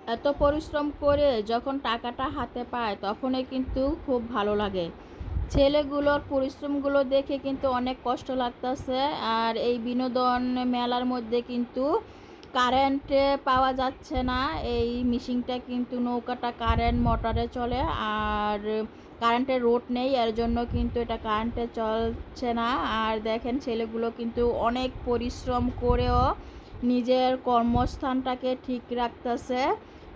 এত পরিশ্রম করে যখন টাকাটা হাতে পায় তখনই কিন্তু খুব ভালো লাগে। ছেলেগুলোর পরিশ্রমগুলো দেখে কিন্তু অনেক কষ্ট লাগতেছে। আর এই বিনোদন মেলার মধ্যে কিন্তু কারেন্টে পাওয়া যাচ্ছে না। এই মেশিনটা কিন্তু নৌকাটা কারেন্ট মোটরে চলে। আর কারেন্টের রোড নেই, এর জন্য কিন্তু এটা কারেন্টে চলছে না। আর দেখেন ছেলেগুলো কিন্তু অনেক পরিশ্রম করেও নিজের কর্মস্থানটাকে ঠিক রাখতেছে।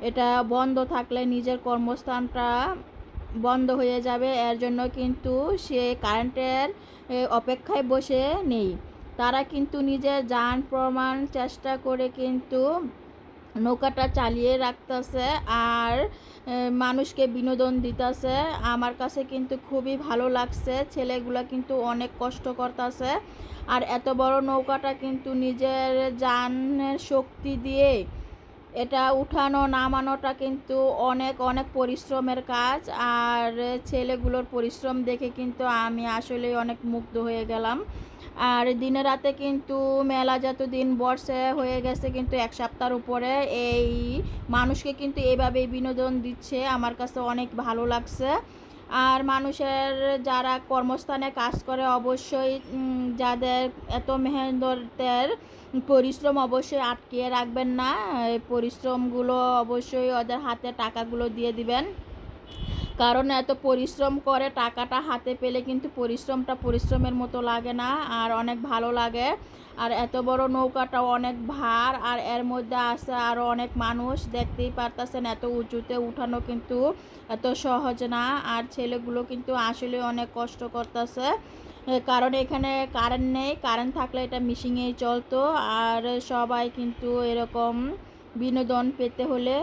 এটা বন্ধ থাকলে নিজের কর্মস্থানটা বন্ধ হয়ে যাবে, এর জন্য কিন্তু সে কারেন্টের অপেক্ষায় বসে নেই। তারা কিন্তু নিজের জান প্রমাণ চেষ্টা করে কিন্তু নৌকাটা চালিয়ে রাখতেছে আর মানুষকে বিনোদন দিতেছে। আমার কাছে কিন্তু খুবই ভালো লাগছে। ছেলেগুলা কিন্তু অনেক কষ্ট করতেছে। আর এত বড় নৌকাটা কিন্তু নিজের জানের শক্তি দিয়ে এটা উঠানো নামানোটা কিন্তু অনেক অনেক পরিশ্রমের কাজ। আর ছেলেগুলোর পরিশ্রম দেখে কিন্তু আমি আসলে অনেক মুগ্ধ হয়ে গেলাম। আর দিনে রাতে কিন্তু মেলা যতদিন বর্ষে হয়ে গেছে কিন্তু এক সপ্তাহের উপরে এই মানুষকে কিন্তু এইভাবেই বিনোদন দিচ্ছে। আমার কাছে অনেক ভালো লাগছে। আর মানুষের যারা কর্মস্থানে কাজ করে অবশ্যই যাদের এত মেহনতের পরিশ্রম অবশ্যই আটকিয়ে রাখবেন না। এই পরিশ্রমগুলো অবশ্যই ওদের হাতে টাকাগুলো দিয়ে দিবেন। কারণ এত পরিশ্রম করে টাকাটা হাতে পেলে কিন্তু পরিশ্রমটা পরিশ্রমের মতো লাগে না, আর অনেক ভালো লাগে। আর এত বড় নৌকাটা অনেক ভার, আর এর মধ্যে আছে আরও অনেক মানুষ। দেখতেই পারতেছেন এত উঁচুতে উঠানো কিন্তু এত সহজ না। আর ছেলেগুলো কিন্তু আসলে অনেক কষ্ট করতেছে, কারণ এখানে কারেন্ট নেই। কারেন্ট থাকলে এটা মিশিংয়েই চলতো। আর সবাই কিন্তু এরকম বিনোদন পেতে হলে